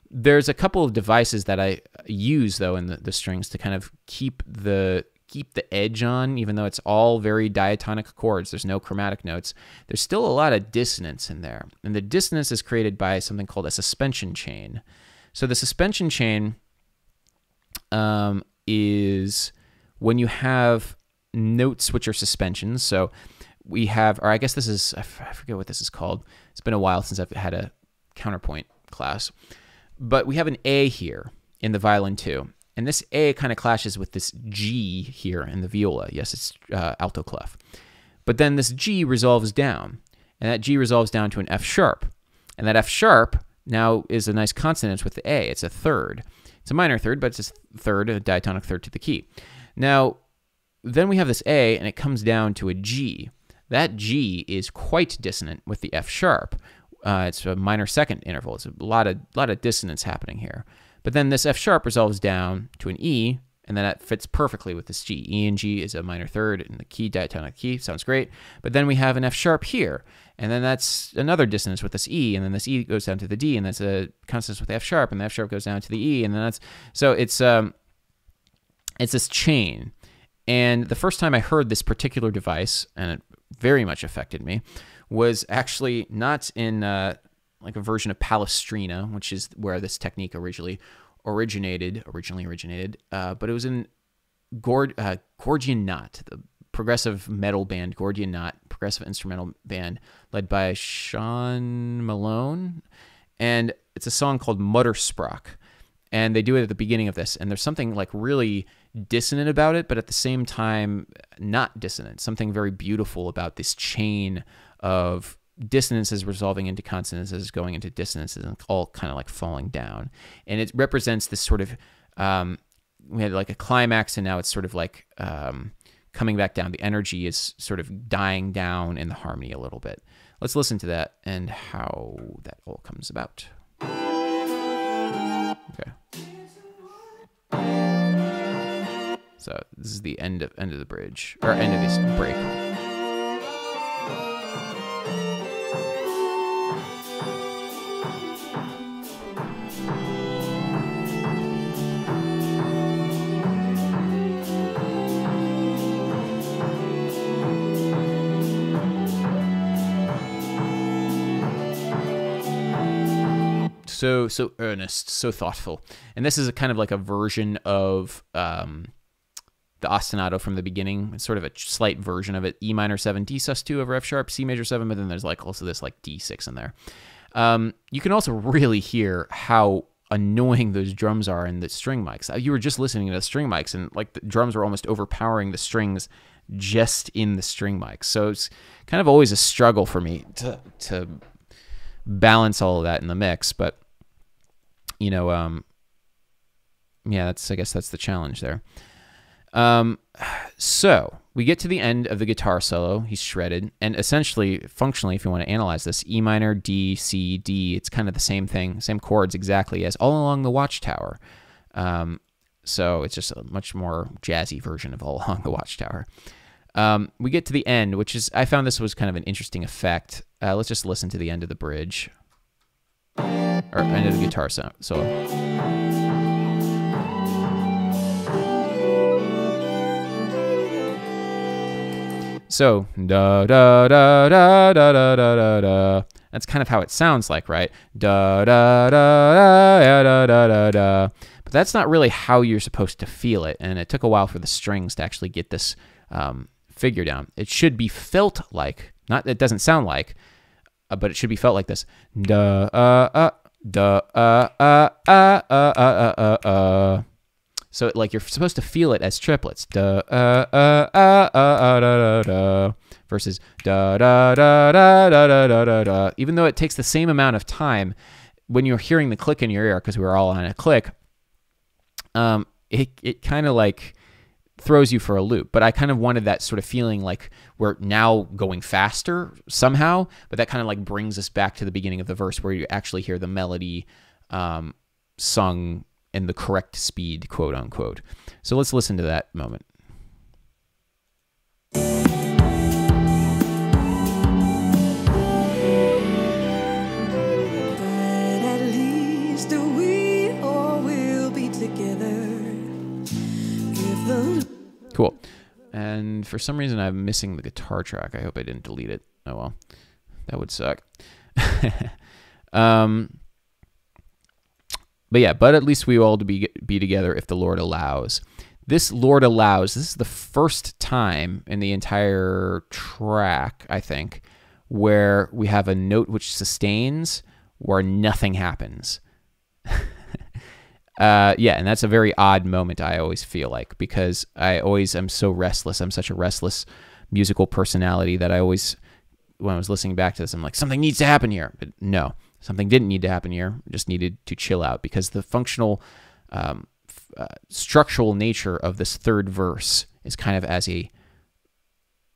There's a couple of devices that I use, though, in the strings to kind of keep the edge on, even though it's all very diatonic chords. There's no chromatic notes. There's still a lot of dissonance in there. And the dissonance is created by something called a suspension chain. So the suspension chain is when you have notes which are suspensions. So we have, or I guess this is, I forget what this is called. It's been a while since I've had a counterpoint class. But we have an A here in the violin too. And this A kind of clashes with this G here in the viola. Yes, it's alto clef. But then this G resolves down, and that G resolves down to an F sharp. And that F sharp now is a nice consonance with the A. It's a third. It's a minor third, but it's a third, a diatonic third to the key. Now, then we have this A, and it comes down to a G. That G is quite dissonant with the F sharp. It's a minor second interval. It's a lot of dissonance happening here. But then this F sharp resolves down to an E, and then that fits perfectly with this G. E and G is a minor third in the key, diatonic key. Sounds great. But then we have an F sharp here, and then that's another dissonance with this E, and then this E goes down to the D, and that's a consonance with the F sharp, and the F sharp goes down to the E, and then that's, so it's this chain. And the first time I heard this particular device, and it very much affected me, was actually not in like a version of Palestrina, which is where this technique originally originated, but it was in Gordian Knot, the progressive metal band Gordian Knot, progressive instrumental band led by Sean Malone, and it's a song called Muttersprach, and they do it at the beginning of this, and there's something like really dissonant about it, but at the same time not dissonant, something very beautiful about this chain of dissonances resolving into consonances, going into dissonances, and all kind of like falling down. And it represents this sort of, we had like a climax, and now it's sort of like coming back down. The energy is sort of dying down in the harmony a little bit. Let's listen to that and how that all comes about. Okay. So this is the end of the bridge, or end of this break. So earnest, so thoughtful. And this is a kind of like a version of the ostinato from the beginning. It's sort of a slight version of it. E minor 7, D sus 2 over F sharp, C major 7, but then there's like also this like D6 in there. You can also really hear how annoying those drums are in the string mics. You were just listening to the string mics, and like the drums were almost overpowering the strings just in the string mics. So it's kind of always a struggle for me to balance all of that in the mix, but you know, yeah, I guess that's the challenge there. So we get to the end of the guitar solo. He's shredded, and essentially, functionally, if you want to analyze this, E minor, D, C, D, it's kind of the same thing, same chords exactly as All Along the Watchtower. So it's just a much more jazzy version of All Along the Watchtower. We get to the end, which is, I found this was kind of an interesting effect. Let's just listen to the end of the bridge, or end of the guitar solo. So da da da da da da da da da. That's kind of how it sounds like, right? Da da da da da da da da. But that's not really how you're supposed to feel it, and it took a while for the strings to actually get this figure down. It should be felt like, not it doesn't sound like, but it should be felt like this. Da So like you're supposed to feel it as triplets. Da da da da versus da da da da da da da da da. Even though it takes the same amount of time when you're hearing the click in your ear, because we were all on a click, it kind of like throws you for a loop. But I kind of wanted that sort of feeling like we're now going faster somehow, but that kind of like brings us back to the beginning of the verse where you actually hear the melody sung in the correct speed, quote unquote. So let's listen to that moment. But at least we all will be together. If the Cool. And for some reason, I'm missing the guitar track. I hope I didn't delete it. Oh, well. That would suck. But yeah, but at least we all to be together if the Lord allows. This Lord allows, this is the first time in the entire track, I think, where we have a note which sustains where nothing happens. Yeah, and that's a very odd moment, I always feel like, because I always am so restless. I'm such a restless musical personality that I always, when I was listening back to this, I'm like, something needs to happen here. But no, something didn't need to happen here. I just needed to chill out, because the functional, structural nature of this third verse is kind of as a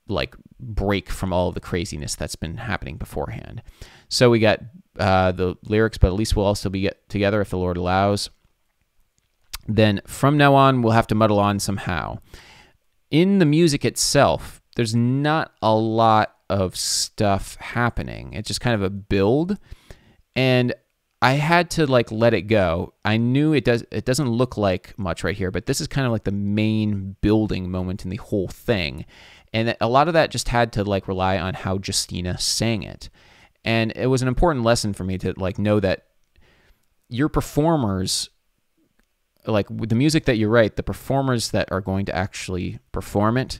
like break from all of the craziness that's been happening beforehand. So we got the lyrics, but at least we'll also be together if the Lord allows. Then from now on, we'll have to muddle on somehow. In the music itself, there's not a lot of stuff happening. It's just kind of a build, and I had to like let it go. I knew it doesn't look like much right here, but this is kind of like the main building moment in the whole thing. And a lot of that just had to like rely on how Justina sang it. And it was an important lesson for me to like know that your performers, like with the music that you write, the performers that are going to actually perform it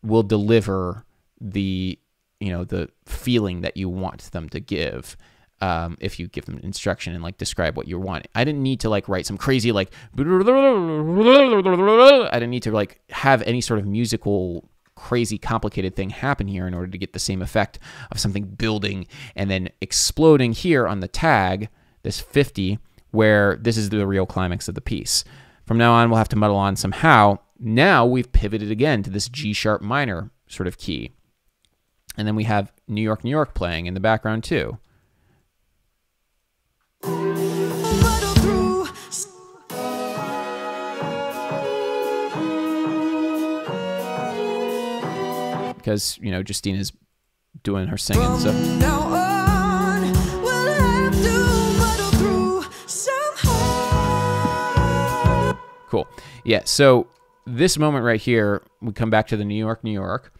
will deliver the, the feeling that you want them to give. If you give them instruction and like describe what you want. I didn't need to like write some crazy like, I didn't need to like have any sort of musical crazy complicated thing happen here in order to get the same effect of something building and then exploding here on the tag, this 50, where this is the real climax of the piece. From now on, we'll have to muddle on somehow. Now we've pivoted again to this G sharp minor sort of key. And then we have New York, New York playing in the background too. muddle through. Because, Justina's doing her singing stuff. From now on, we'll have to muddle through somehow. Cool. Yeah, so this moment right here, we come back to the New York, New York,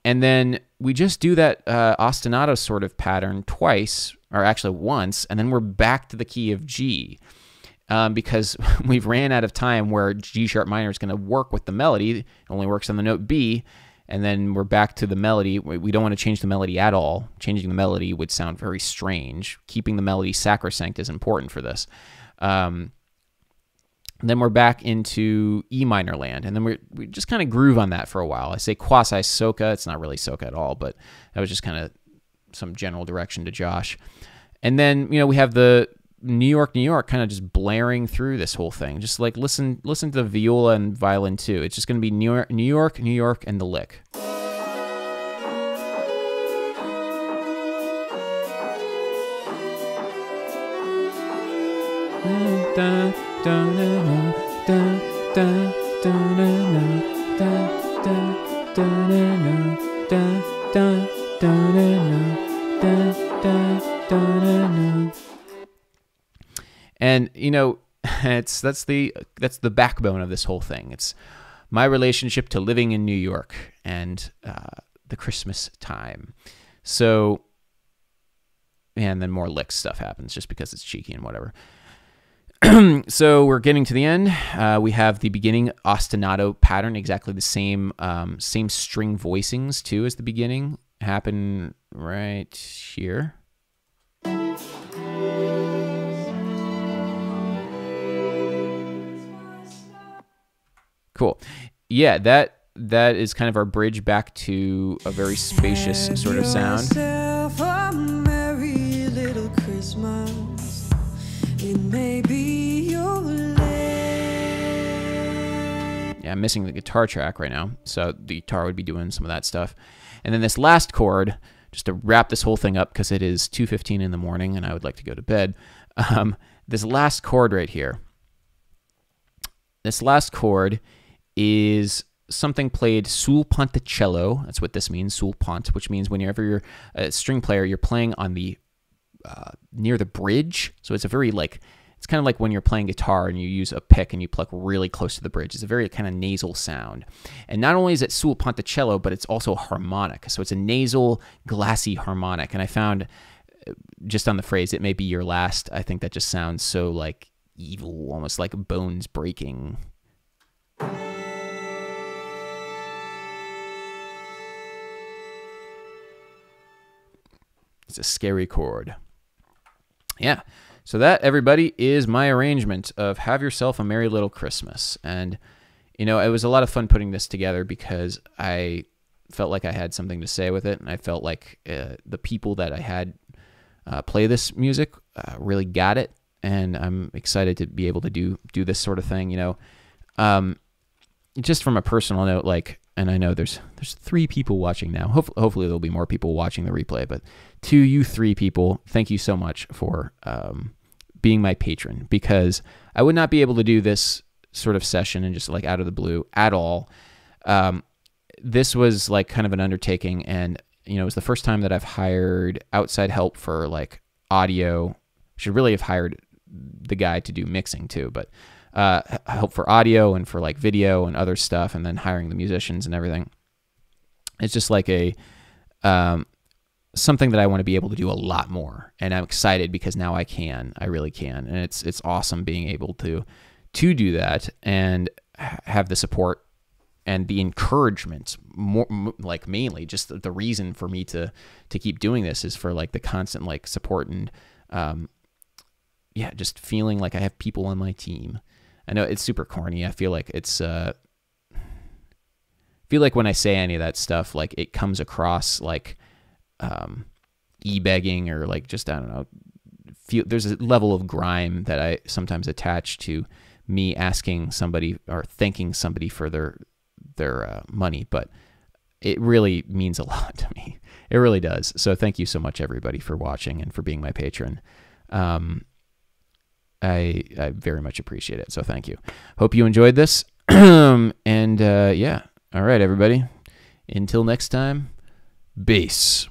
and then we just do that ostinato sort of pattern twice, or actually once, and then we're back to the key of G. Because we've ran out of time where G sharp minor is going to work with the melody. It only works on the note B, and then we're back to the melody. We don't want to change the melody at all. Changing the melody would sound very strange. Keeping the melody sacrosanct is important for this. Then we're back into E minor land, and then we just kind of groove on that for a while. I say quasi soca. It's not really soca at all, but that was just kind of some general direction to Josh. And then, we have the New York, New York kind of just blaring through this whole thing. Just like listen to the viola and violin too. It's just going to be New York, New York, New York, and the lick. And that's the backbone of this whole thing. It's my relationship to living in New York and the Christmas time. So, and then more lick stuff happens just because it's cheeky and whatever. So we're getting to the end. We have the beginning ostinato pattern, exactly the same string voicings too as the beginning happen right here. Cool. Yeah, that is kind of our bridge back to a very spacious sort of sound. Yourself a merry little Christmas. It may be your last. Yeah, I'm missing the guitar track right now, so the guitar would be doing some of that stuff. And then this last chord, just to wrap this whole thing up, because it is 2:15 in the morning and I would like to go to bed. This last chord right here. This last chord is something played sul ponticello. That's what this means, sul pont, which means whenever you're a string player, you're playing on the near the bridge. So it's a very it's kind of like when you're playing guitar and you use a pick and you pluck really close to the bridge. It's a very kind of nasal sound. And not only is it sul ponticello, but it's also harmonic. So it's a nasal, glassy harmonic. And I found just on the phrase, it may be your last, I think that just sounds so like evil, almost like bones breaking. It's a scary chord. Yeah. So that, everybody, is my arrangement of Have Yourself a Merry Little Christmas. And, you know, it was a lot of fun putting this together because I felt like I had something to say with it. And I felt like the people that I had play this music really got it. And I'm excited to be able to do this sort of thing, you know. Just from a personal note, and I know there's 3 people watching now. Hopefully there'll be more people watching the replay, but to you 3 people, thank you so much for being my patron, because I would not be able to do this sort of session and just out of the blue at all. This was kind of an undertaking, and you know, it was the first time that I've hired outside help for audio. Should really have hired the guy to do mixing too, but help for audio and for video and other stuff, and then hiring the musicians and everything. It's just a something that I want to be able to do a lot more, and I'm excited because now I really can, and it's awesome being able to do that and have the support and the encouragement. More mainly just the reason for me to keep doing this is for the constant support and yeah, just feeling like I have people on my team. I know it's super corny. I feel like it's when I say any of that stuff, it comes across e-begging or just, I don't know, there's a level of grime that I sometimes attach to me asking somebody or thanking somebody for their money, but it really means a lot to me. It really does. So thank you so much, everybody, for watching and for being my patron. I very much appreciate it. So thank you. Hope you enjoyed this. And yeah. All right, everybody. Until next time, bass.